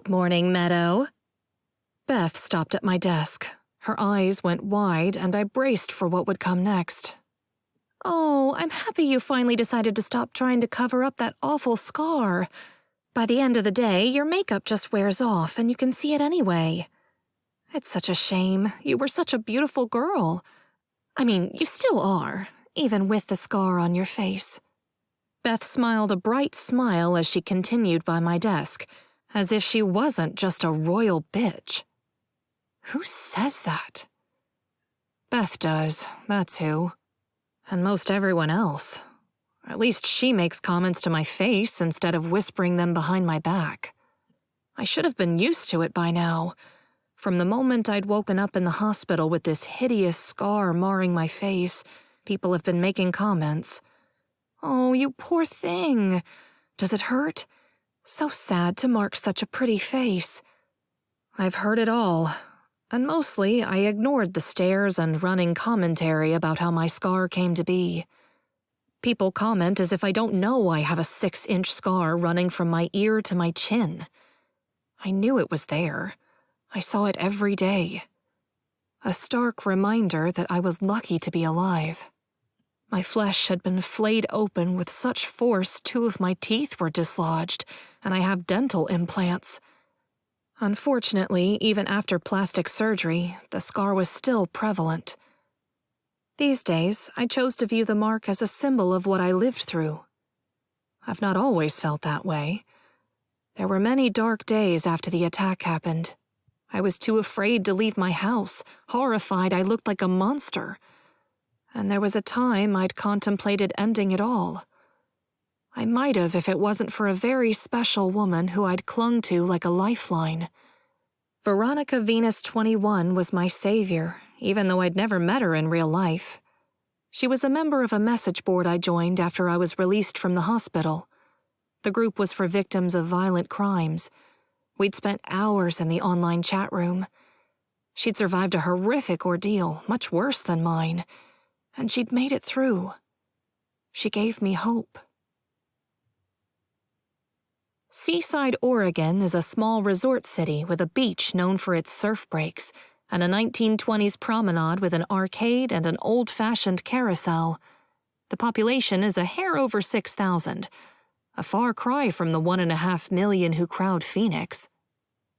Good morning, Meadow. Beth stopped at my desk. Her eyes went wide, and I braced for what would come next. Oh, I'm happy you finally decided to stop trying to cover up that awful scar. By the end of the day, your makeup just wears off, and you can see it anyway. It's such a shame. You were such a beautiful girl. I mean, you still are, even with the scar on your face. Beth smiled a bright smile as she continued by my desk, as if she wasn't just a royal bitch. Who says that? Beth does, that's who. And most everyone else. At least she makes comments to my face instead of whispering them behind my back. I should have been used to it by now. From the moment I'd woken up in the hospital with this hideous scar marring my face, people have been making comments. Oh, you poor thing. Does it hurt? So sad to mark such a pretty face. I've heard it all, and mostly I ignored the stares and running commentary about how my scar came to be. People comment as if I don't know I have a 6-inch scar running from my ear to my chin. I knew it was there. I saw it every day. A stark reminder that I was lucky to be alive. My flesh had been flayed open with such force 2 of my teeth were dislodged, and I have dental implants. Unfortunately, even after plastic surgery, the scar was still prevalent. These days, I chose to view the mark as a symbol of what I lived through. I've not always felt that way. There were many dark days after the attack happened. I was too afraid to leave my house, horrified I looked like a monster. And there was a time I'd contemplated ending it all. I might have if it wasn't for a very special woman who I'd clung to like a lifeline. Veronica Venus 21 was my savior, even though I'd never met her in real life. She was a member of a message board I joined after I was released from the hospital. The group was for victims of violent crimes. We'd spent hours in the online chat room. She'd survived a horrific ordeal, much worse than mine, and she'd made it through. She gave me hope. Seaside, Oregon is a small resort city with a beach known for its surf breaks and a 1920s promenade with an arcade and an old-fashioned carousel. The population is a hair over 6,000, a far cry from the 1.5 million who crowd Phoenix.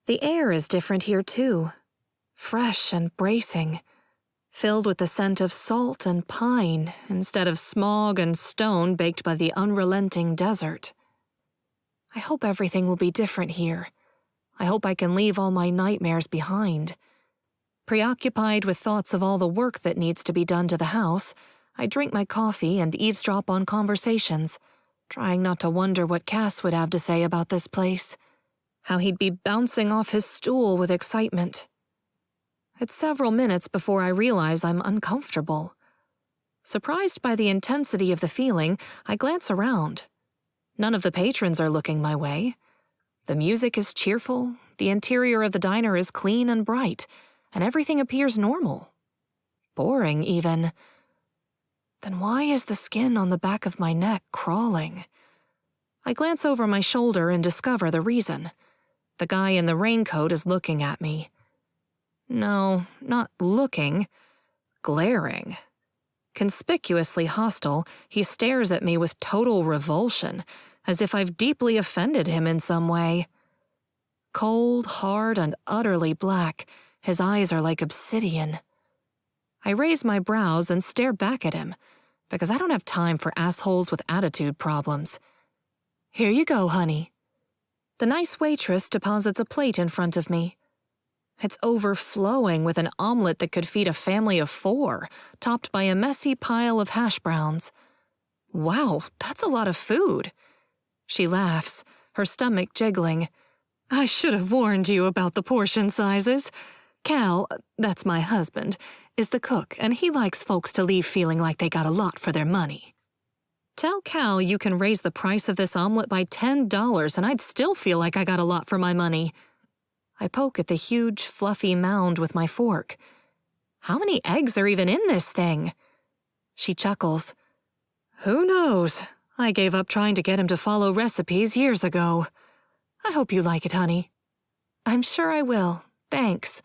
The air is different here too, fresh and bracing, filled with the scent of salt and pine instead of smog and stone baked by the unrelenting desert. I hope everything will be different here. I hope I can leave all my nightmares behind. Preoccupied with thoughts of all the work that needs to be done to the house, I drink my coffee and eavesdrop on conversations, trying not to wonder what Cass would have to say about this place, how he'd be bouncing off his stool with excitement. It's several minutes before I realize I'm uncomfortable. Surprised by the intensity of the feeling, I glance around. None of the patrons are looking my way. The music is cheerful, the interior of the diner is clean and bright, and everything appears normal. Boring, even. Then why is the skin on the back of my neck crawling? I glance over my shoulder and discover the reason. The guy in the raincoat is looking at me. No, not looking. Glaring. Conspicuously hostile, he stares at me with total revulsion, as if I've deeply offended him in some way. Cold, hard, and utterly black, his eyes are like obsidian. I raise my brows and stare back at him, because I don't have time for assholes with attitude problems. Here you go, honey. The nice waitress deposits a plate in front of me. It's overflowing with an omelet that could feed a family of 4, topped by a messy pile of hash browns. Wow, that's a lot of food. She laughs, her stomach jiggling. I should have warned you about the portion sizes. Cal, that's my husband, is the cook, and he likes folks to leave feeling like they got a lot for their money. Tell Cal you can raise the price of this omelet by $10 and I'd still feel like I got a lot for my money. I poke at the huge, fluffy mound with my fork. How many eggs are even in this thing? She chuckles. Who knows? I gave up trying to get him to follow recipes years ago. I hope you like it, honey. I'm sure I will. Thanks.